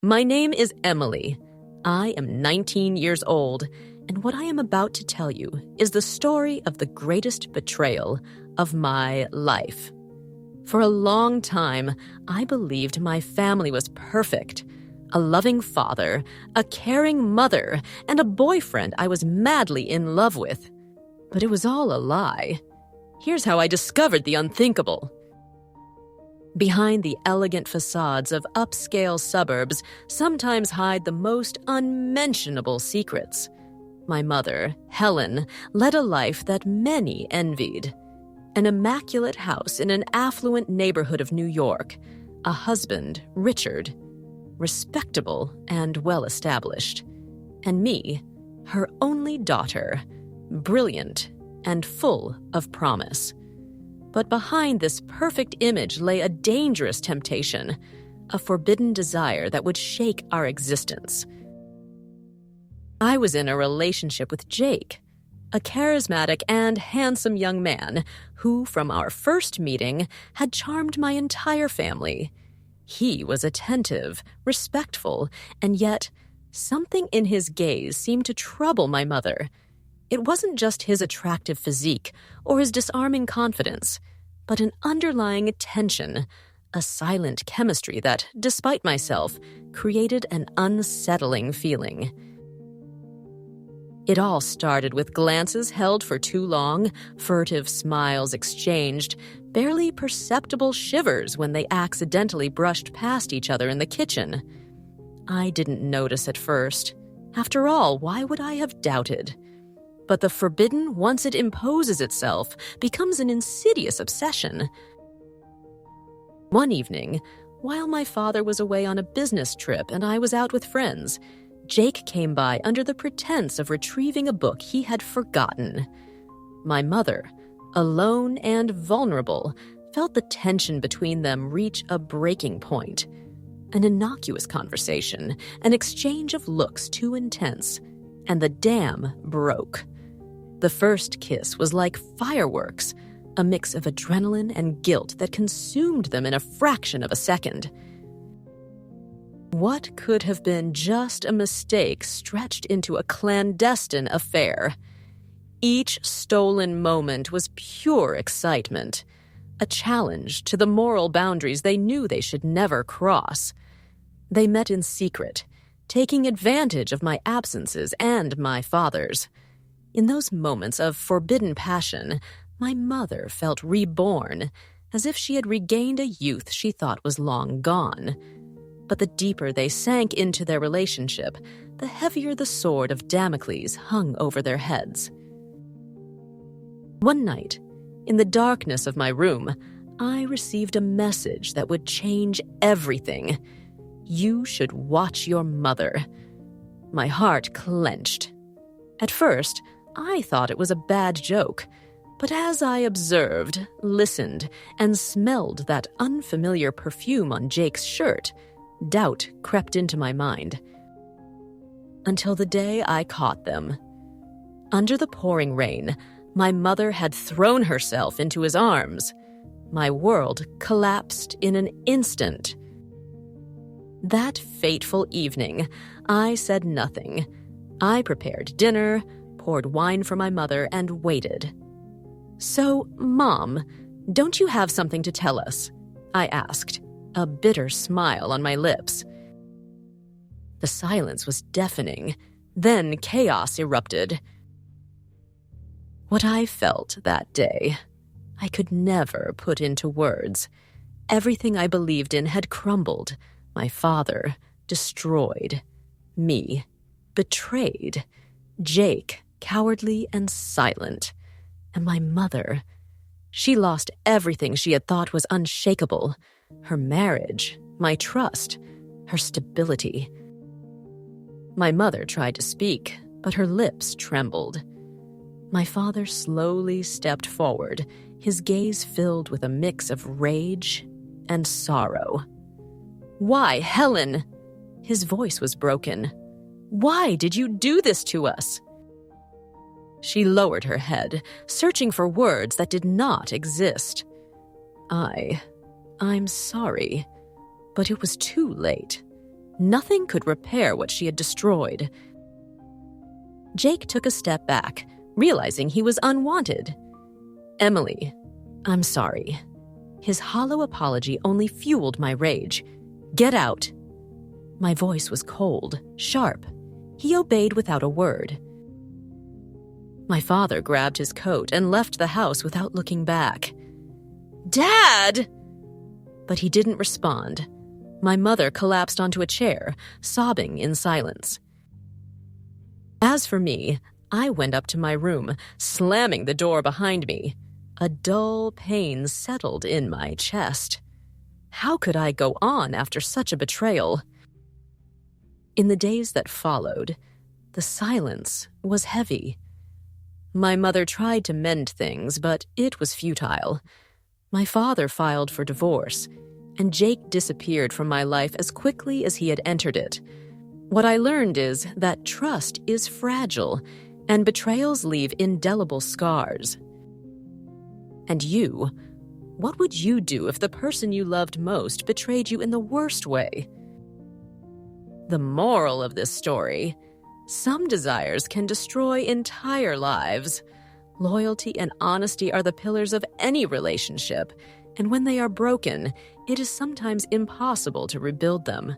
My name is Emily. I am 19 years old, and what I am about to tell you is the story of the greatest betrayal of my life. For a long time, I believed my family was perfect. A loving father, a caring mother, and a boyfriend I was madly in love with. But it was all a lie. Here's how I discovered the unthinkable. Behind the elegant facades of upscale suburbs sometimes hide the most unmentionable secrets. My mother, Helen, led a life that many envied. An immaculate house in an affluent neighborhood of New York. A husband, Richard, respectable and well-established. And me, her only daughter, brilliant and full of promise. But behind this perfect image lay a dangerous temptation, a forbidden desire that would shake our existence. I was in a relationship with Jake, a charismatic and handsome young man who, from our first meeting, had charmed my entire family. He was attentive, respectful, and yet something in his gaze seemed to trouble my mother. It wasn't just his attractive physique or his disarming confidence, but an underlying tension, a silent chemistry that, despite myself, created an unsettling feeling. It all started with glances held for too long, furtive smiles exchanged, barely perceptible shivers when they accidentally brushed past each other in the kitchen. I didn't notice at first. After all, why would I have doubted? But the forbidden, once it imposes itself, becomes an insidious obsession. One evening, while my father was away on a business trip and I was out with friends, Jake came by under the pretense of retrieving a book he had forgotten. My mother, alone and vulnerable, felt the tension between them reach a breaking point. An innocuous conversation, an exchange of looks too intense, and the dam broke. The first kiss was like fireworks, a mix of adrenaline and guilt that consumed them in a fraction of a second. What could have been just a mistake stretched into a clandestine affair? Each stolen moment was pure excitement, a challenge to the moral boundaries they knew they should never cross. They met in secret, taking advantage of my absences and my father's. In those moments of forbidden passion, my mother felt reborn, as if she had regained a youth she thought was long gone. But the deeper they sank into their relationship, the heavier the sword of Damocles hung over their heads. One night, in the darkness of my room, I received a message that would change everything. You should watch your mother. My heart clenched. At first, I thought it was a bad joke, but as I observed, listened, and smelled that unfamiliar perfume on Jake's shirt, doubt crept into my mind. Until the day I caught them. Under the pouring rain, my mother had thrown herself into his arms. My world collapsed in an instant. That fateful evening, I said nothing. I prepared dinner, poured wine for my mother, and waited. "So, Mom, don't you have something to tell us?" I asked, a bitter smile on my lips. The silence was deafening. Then chaos erupted. What I felt that day, I could never put into words. Everything I believed in had crumbled. My father, destroyed. Me, betrayed. Jake, cowardly and silent. And my mother, she lost everything she had thought was unshakable. Her marriage, my trust, her stability. My mother tried to speak, but her lips trembled. My father slowly stepped forward, his gaze filled with a mix of rage and sorrow. "Why, Helen?" His voice was broken. "Why did you do this to us?" She lowered her head, searching for words that did not exist. I'm sorry, but it was too late. Nothing could repair what she had destroyed. Jake took a step back, realizing he was unwanted. "Emily, I'm sorry." His hollow apology only fueled my rage. "Get out." My voice was cold, sharp. He obeyed without a word. My father grabbed his coat and left the house without looking back. "Dad!" But he didn't respond. My mother collapsed onto a chair, sobbing in silence. As for me, I went up to my room, slamming the door behind me. A dull pain settled in my chest. How could I go on after such a betrayal? In the days that followed, the silence was heavy. My mother tried to mend things, but it was futile. My father filed for divorce, and Jake disappeared from my life as quickly as he had entered it. What I learned is that trust is fragile, and betrayals leave indelible scars. And you, what would you do if the person you loved most betrayed you in the worst way? The moral of this story: some desires can destroy entire lives. Loyalty and honesty are the pillars of any relationship, and when they are broken, it is sometimes impossible to rebuild them.